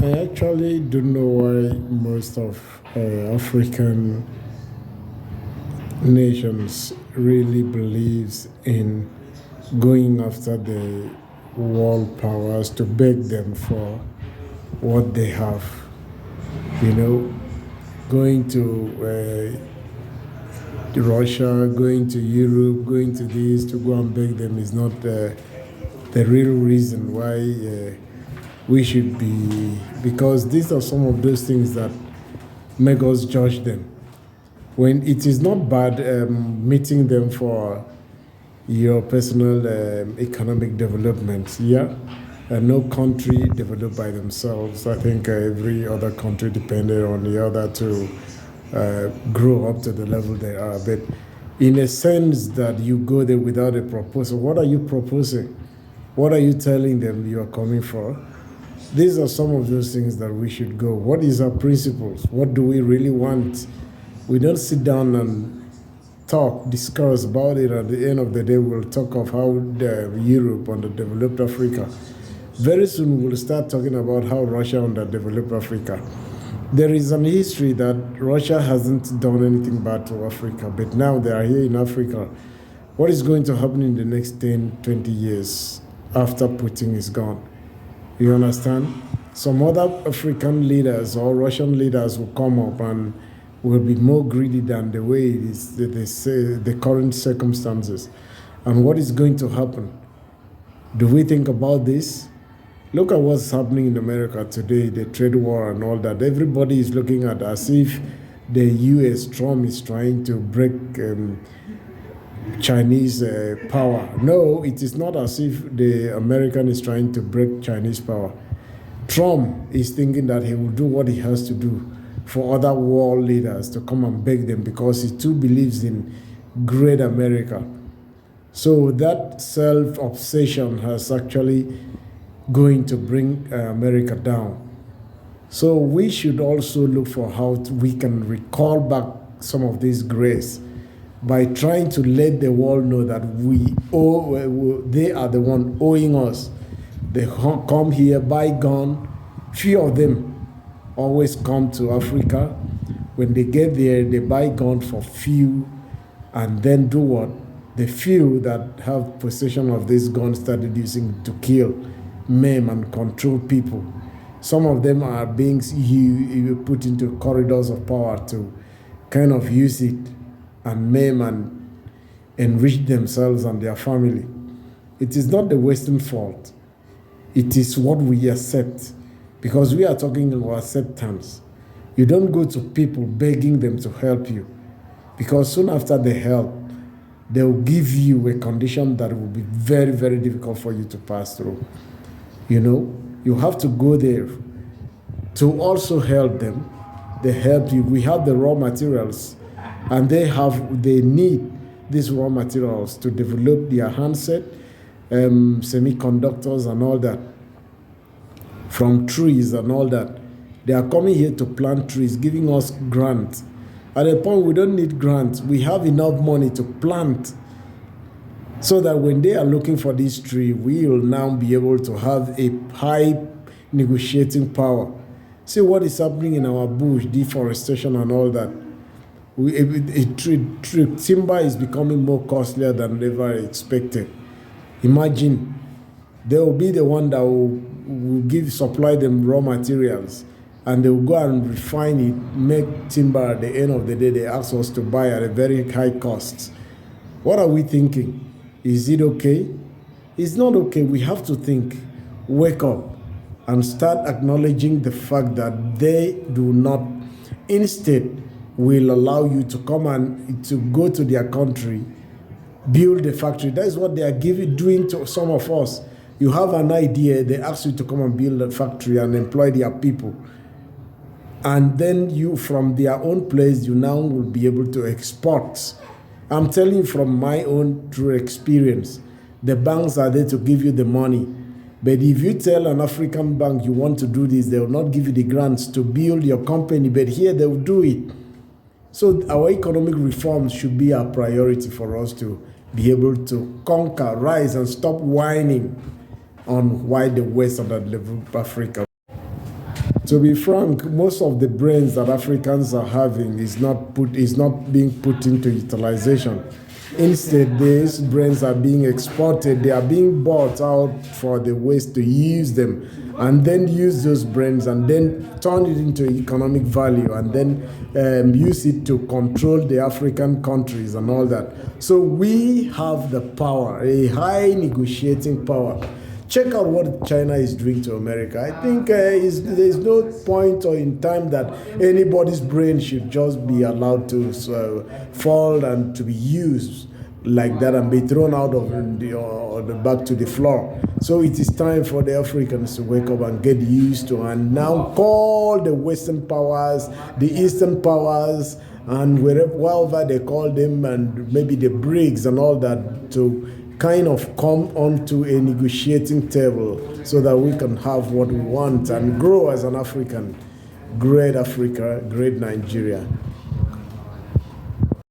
I actually don't know why most of African nations really believes in going after the world powers to beg them for what they have. You know, going to Russia, going to Europe, going to this to go and beg them is not the real reason why we should be, because these are some of those things that make us judge them. When it is not bad meeting them for your personal economic development, yeah. No country developed by themselves. I think every other country depended on the other to grow up to the level they are. But in a sense that you go there without a proposal, what are you proposing? What are you telling them you are coming for? These are some of those things that we should go. What is our principles? What do we really want? We don't sit down and talk, discuss about it. At the end of the day, we'll talk of how Europe underdeveloped Africa. Very soon, we'll start talking about how Russia underdeveloped Africa. There is an history that Russia hasn't done anything bad to Africa, but now they are here in Africa. What is going to happen in the next 10, 20 years after Putin is gone? You understand? Some other African leaders or Russian leaders will come up and will be more greedy than the way it is, they say, the current circumstances. And what is going to happen? Do we think about this? Look at what's happening in America today, the trade war and all that. Everybody is looking at as if the U.S. Trump is trying to break Chinese power. No, it is not as if the American is trying to break Chinese power. Trump is thinking that he will do what he has to do for other world leaders to come and beg them because he too believes in great America. So that self-obsession has actually going to bring America down. So we should also look for how we can recall back some of this grace by trying to let the world know that they are the one owing us. They come here, buy gun. Few of them always come to Africa. When they get there, they buy gun for few, and then do what? The few that have possession of this gun started using to kill, maim, and control people. Some of them are being put into corridors of power to kind of use it and maim and enrich themselves and their family. It is not the Western fault. It is what we accept, because we are talking about acceptance. You don't go to people begging them to help you, because soon after they help, they will give you a condition that will be very, very difficult for you to pass through. You know, you have to go there to also help them. They help you. We have the raw materials, and they need these raw materials to develop their handset, semiconductors and all that, from trees and all that. They are coming here to plant trees, giving us grants. At a point, we don't need grants. We have enough money to plant, so that when they are looking for this tree, we will now be able to have a high negotiating power. See what is happening in our bush, deforestation and all that. Timber is becoming more costlier than ever expected. Imagine, they will be the one that will supply them raw materials, and they will go and refine it, make timber. At the end of the day, they ask us to buy at a very high cost. What are we thinking? Is it okay? It's not okay. We have to think, wake up, and start acknowledging the fact that they do not, instead, will allow you to come and to go to their country, build a factory. That is what they are doing to some of us. You have an idea, they ask you to come and build a factory and employ their people. And then you, from their own place, you now will be able to export. I'm telling you from my own true experience, the banks are there to give you the money. But if you tell an African bank you want to do this, they will not give you the grants to build your company, but here they will do it. So our economic reforms should be our priority for us to be able to conquer, rise, and stop whining on why the West underdeveloped Africa. To be frank, most of the brains that Africans are having is not being put into utilization. Instead, these brains are being exported. They are being bought out for the West to use them, and then use those brains and then turn it into economic value, and then use it to control the African countries and all that. So we have the power, a high negotiating power. Check out what China is doing to America. I think there's no point or in time that anybody's brain should just be allowed to fall and to be used like that and be thrown out of the back to the floor. So it is time for the Africans to wake up and get used to, and now call the Western powers, the Eastern powers, and wherever they call them, and maybe the BRICS and all that, to kind of come onto a negotiating table so that we can have what we want and grow as an African. Great Africa, great Nigeria.